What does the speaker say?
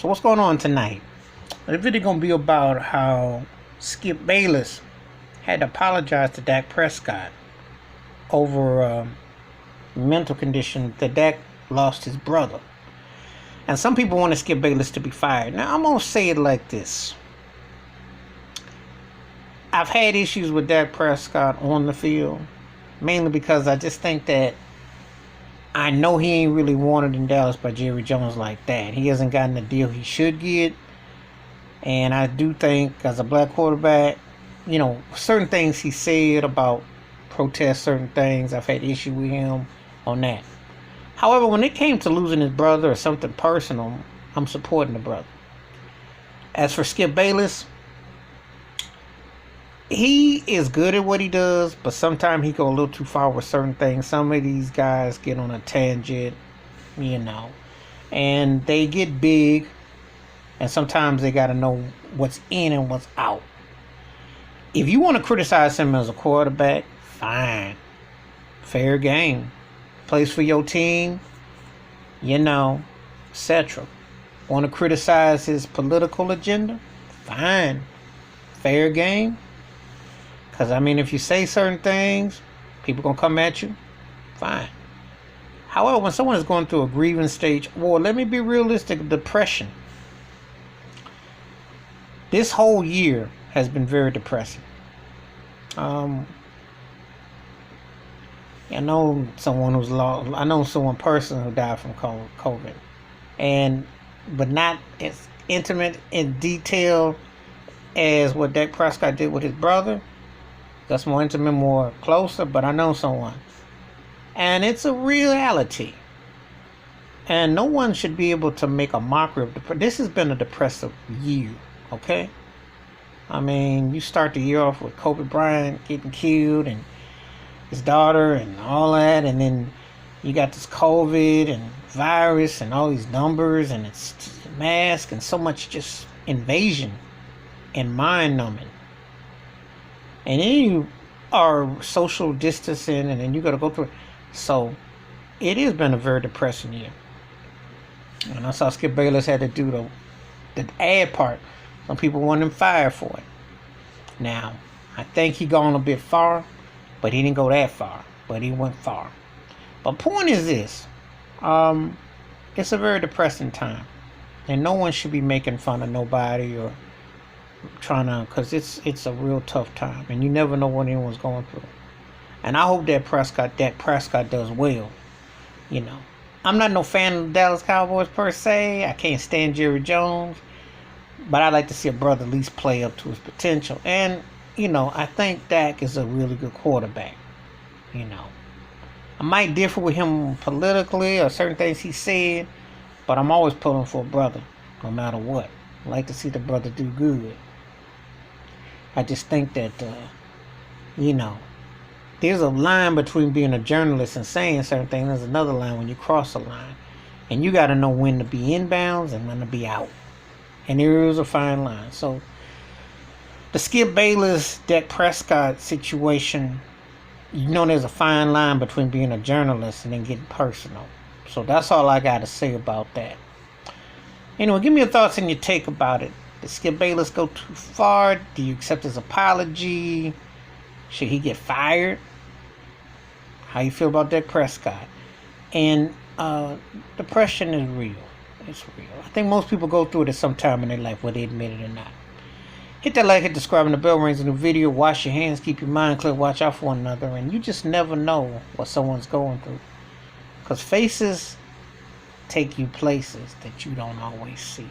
So what's going on tonight? The video gonna be about how Skip Bayless had to apologize to Dak Prescott over mental condition that Dak lost his brother. And some people want Skip Bayless to be fired. Now I'm gonna say it like this. I've had issues with Dak Prescott on the field, mainly because I just think that I know he ain't really wanted in Dallas by Jerry Jones like that. He hasn't gotten the deal he should get. And I do think, as a black quarterback, certain things he said about protest certain things, I've had issue with him on that. However, when it came to losing his brother or something personal, I'm supporting the brother. As for Skip Bayless, he is good at what he does, but sometimes he go a little too far with certain things. Some of these guys get on a tangent, and they get big, and sometimes they got to know what's in and what's out. If you want to criticize him as a quarterback, fine. Fair game. Plays for your team, etc. Want to criticize his political agenda? Fine. Fair game. Because, if you say certain things, people going to come at you. Fine. However, when someone is going through a grievance stage, or let me be realistic, depression. This whole year has been very depressing. I know someone who's lost. I know someone person who died from COVID, but not as intimate in detail as what Dak Prescott did with his brother. That's more intimate, more closer, but I know someone. And it's a reality. And no one should be able to make a mockery of this has been a depressive year, okay? You start the year off with Kobe Bryant getting killed and his daughter and all that, and then you got this COVID and virus and all these numbers and it's mask and so much just invasion and mind-numbing. And then you are social distancing, and then you got to go through it. So it has been a very depressing year. And I saw Skip Bayless had to do the ad part. Some people want him fired for it. Now, I think he gone a bit far, but he didn't go that far. But he went far. But point is this. It's a very depressing time. And no one should be making fun of nobody or trying to, because it's a real tough time, and you never know what anyone's going through. And I hope Dak Prescott does well. I'm not no fan of the Dallas Cowboys per se. I can't stand Jerry Jones, but I'd like to see a brother at least play up to his potential. And I think Dak is a really good quarterback. I might differ with him politically or certain things he said, but I'm always pulling for a brother, no matter what. I like to see the brother do good. I just think that, there's a line between being a journalist and saying certain things. There's another line when you cross a line. And you got to know when to be inbounds and when to be out. And there is a fine line. So, the Skip Bayless, Dak Prescott situation, there's a fine line between being a journalist and then getting personal. So, that's all I got to say about that. Anyway, give me your thoughts and your take about it. Did Skip Bayless go too far? Do you accept his apology? Should he get fired? How you feel about Dak Prescott? And depression is real. It's real. I think most people go through it at some time in their life, whether they admit it or not. Hit that like, hit subscribe, and the bell rings in the video. Wash your hands, keep your mind clear, watch out for one another. And you just never know what someone's going through. Because faces take you places that you don't always see.